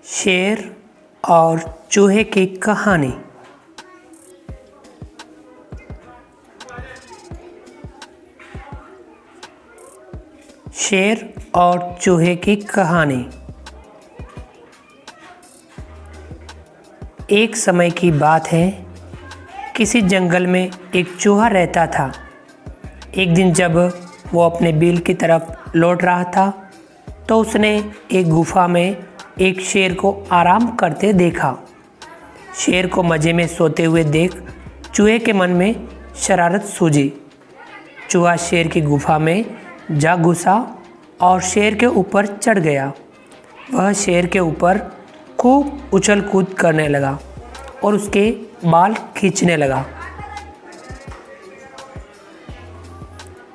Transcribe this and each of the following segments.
शेर और चूहे की कहानी। शेर और चूहे की कहानी। एक समय की बात है, किसी जंगल में एक चूहा रहता था। एक दिन जब वो अपने बिल की तरफ लौट रहा था तो उसने एक गुफा में एक शेर को आराम करते देखा। शेर को मज़े में सोते हुए देख चूहे के मन में शरारत सूझी। चूहा शेर की गुफा में जा घुसा और शेर के ऊपर चढ़ गया। वह शेर के ऊपर खूब उछल कूद करने लगा और उसके बाल खींचने लगा।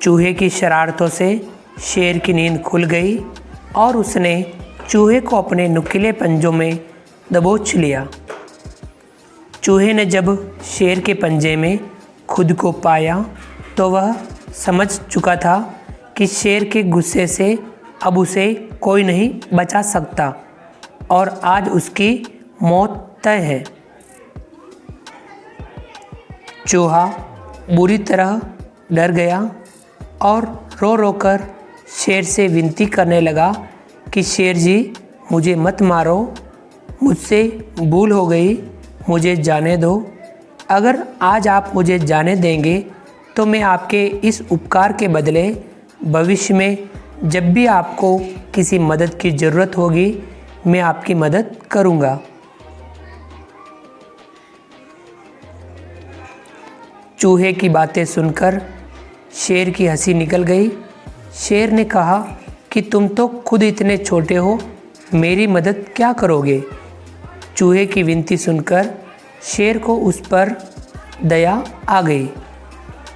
चूहे की शरारतों से शेर की नींद खुल गई और उसने चूहे को अपने नुकीले पंजों में दबोच लिया। चूहे ने जब शेर के पंजे में खुद को पाया तो वह समझ चुका था कि शेर के गुस्से से अब उसे कोई नहीं बचा सकता और आज उसकी मौत तय है। चूहा बुरी तरह डर गया और रो रो कर शेर से विनती करने लगा कि शेर जी, मुझे मत मारो, मुझसे भूल हो गई, मुझे जाने दो। अगर आज आप मुझे जाने देंगे तो मैं आपके इस उपकार के बदले भविष्य में जब भी आपको किसी मदद की ज़रूरत होगी मैं आपकी मदद करूँगा। चूहे की बातें सुनकर शेर की हंसी निकल गई। शेर ने कहा कि तुम तो खुद इतने छोटे हो, मेरी मदद क्या करोगे। चूहे की विनती सुनकर शेर को उस पर दया आ गई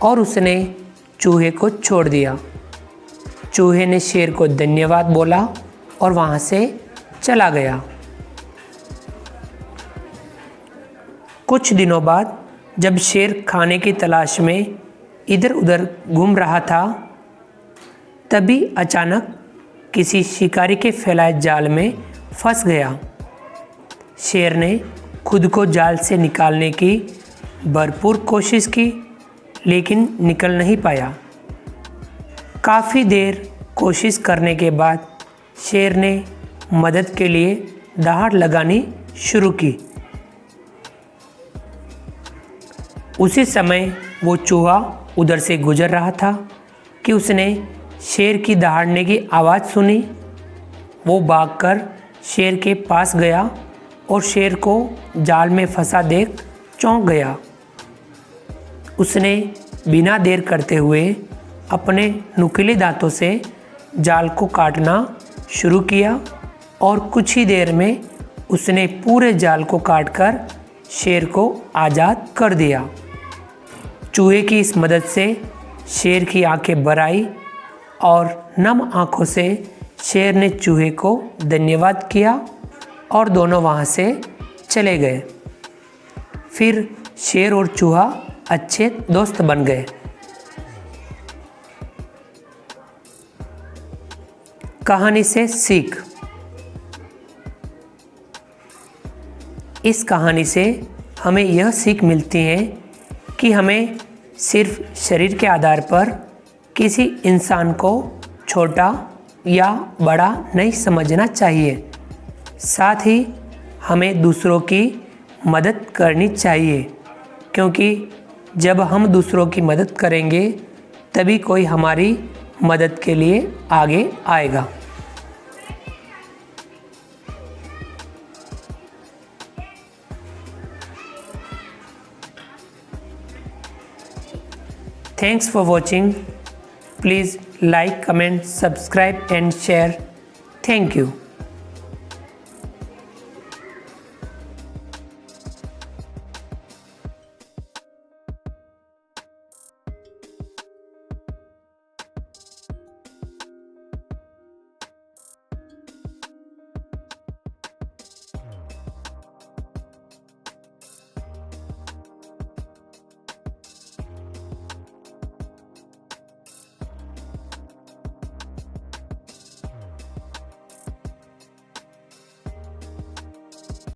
और उसने चूहे को छोड़ दिया। चूहे ने शेर को धन्यवाद बोला और वहाँ से चला गया। कुछ दिनों बाद जब शेर खाने की तलाश में इधर उधर घूम रहा था, तभी अचानक किसी शिकारी के फैलाए जाल में फंस गया। शेर ने खुद को जाल से निकालने की भरपूर कोशिश की, लेकिन निकल नहीं पाया। काफ़ी देर कोशिश करने के बाद शेर ने मदद के लिए दहाड़ लगानी शुरू की। उसी समय वो चूहा उधर से गुजर रहा था कि उसने शेर की दहाड़ने की आवाज़ सुनी। वो भागकर शेर के पास गया और शेर को जाल में फंसा देख चौंक गया। उसने बिना देर करते हुए अपने नुकीले दांतों से जाल को काटना शुरू किया और कुछ ही देर में उसने पूरे जाल को काटकर शेर को आज़ाद कर दिया। चूहे की इस मदद से शेर की आंखें भर आई और नम आंखों से शेर ने चूहे को धन्यवाद किया और दोनों वहाँ से चले गए। फिर शेर और चूहा अच्छे दोस्त बन गए। कहानी से सीख। इस कहानी से हमें यह सीख मिलती है कि हमें सिर्फ शरीर के आधार पर किसी इंसान को छोटा या बड़ा नहीं समझना चाहिए। साथ ही हमें दूसरों की मदद करनी चाहिए, क्योंकि जब हम दूसरों की मदद करेंगे तभी कोई हमारी मदद के लिए आगे आएगा। Thanks for watching. Please like, comment, subscribe and share. Thank you.